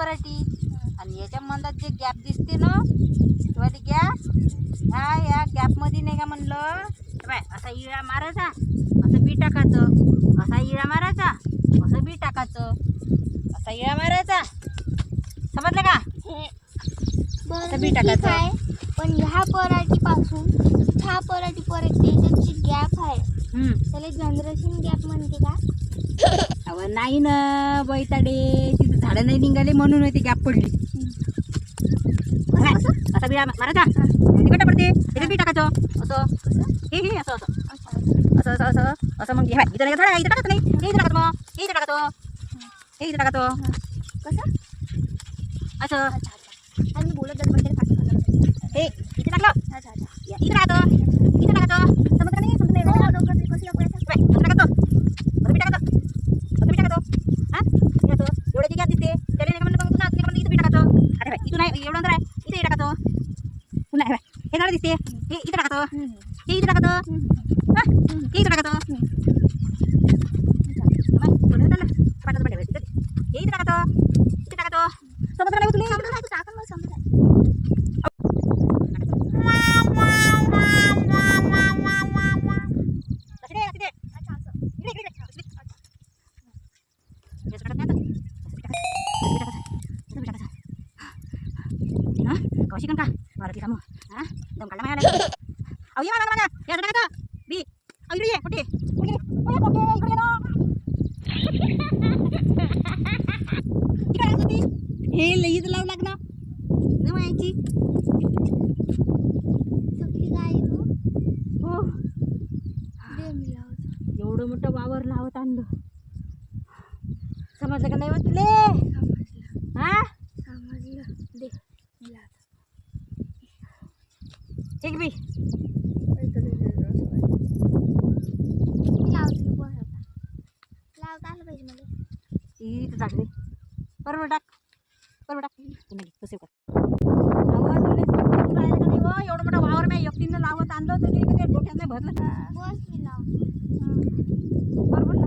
पराठी आणि याच्या मधात जे गॅप दिसते ना तेव्हा गॅप या गॅपमध्ये नाही का म्हणलं बाय असा इळा मारायचा असं बी टाकायचं असा इळा मारायचा असं बी टाकायचं असा इळा मारायचा समजलं का असं बी टाकायचं. पण ह्या पराठीपासून ह्या पराठीपर्यंत जी गॅप आहे त्याला जनरेशन गॅप म्हणते का? अव नाही ना बैताडे तिथे झाडं नाही निघाले म्हणून ती गॅप पडली. असा बिळा मारायचा तिकडे पडते त्याच्यात बी टाकायचं असं हे असं असं असं असं असं असं मग हे इथं नाही झाड इथं टाकायचं नाही हे इथं टाकायचं मग हे इथं टाकायचं हे इथं टाकायचं कसं असं आणि मी बोलत जातो हे इथे टाकलं अच्छा अच्छा इथं टाकायचं इथं टाकायचं समजलं नाही समजलं नाही कसं असं टाकायचं असं बी टाकायचं असं बी टाकायचं हां असं एवढं जे गॅप दिसते त्याला नाही म्हणलं पुन्हा नाही म्हणलं इथं बी टाकायचं अरे बाय इथून नाही एवढं अंतर आहे इथे टाकायचं पुन्हा हे झाड दिसते हे इथं टाकायचं हे इथं टाकायचं हां हे इथं टाकायचं पाठाचं पण हे इथं टाकायचं इथं टाकायचं समजलं नाही तुला टाकून मला समजत कौशिक का मारती कामं हां दम काढला माया नाही अहो ये मागा या टाका बी अहो इकडे ये कुठे हे लईच लावू लागणार न मायाची सगळी गाय हो दे मी लावतो एवढं मोठं वावर लावत आणलं समजलं का नाही वा तुले समजलं हां समजलं दे मी लावतो एक बी मी लावतो बरं आता लावता आलं पाहिजे मला इथं झाड दे बरोबर टाक तुम्ही कसं कर नाही व एवढं मोठं वावर मी एकटीनं लावत आणलं तरी ते डोक्यात नाही भरलं बस मी लावतो बरोबर ना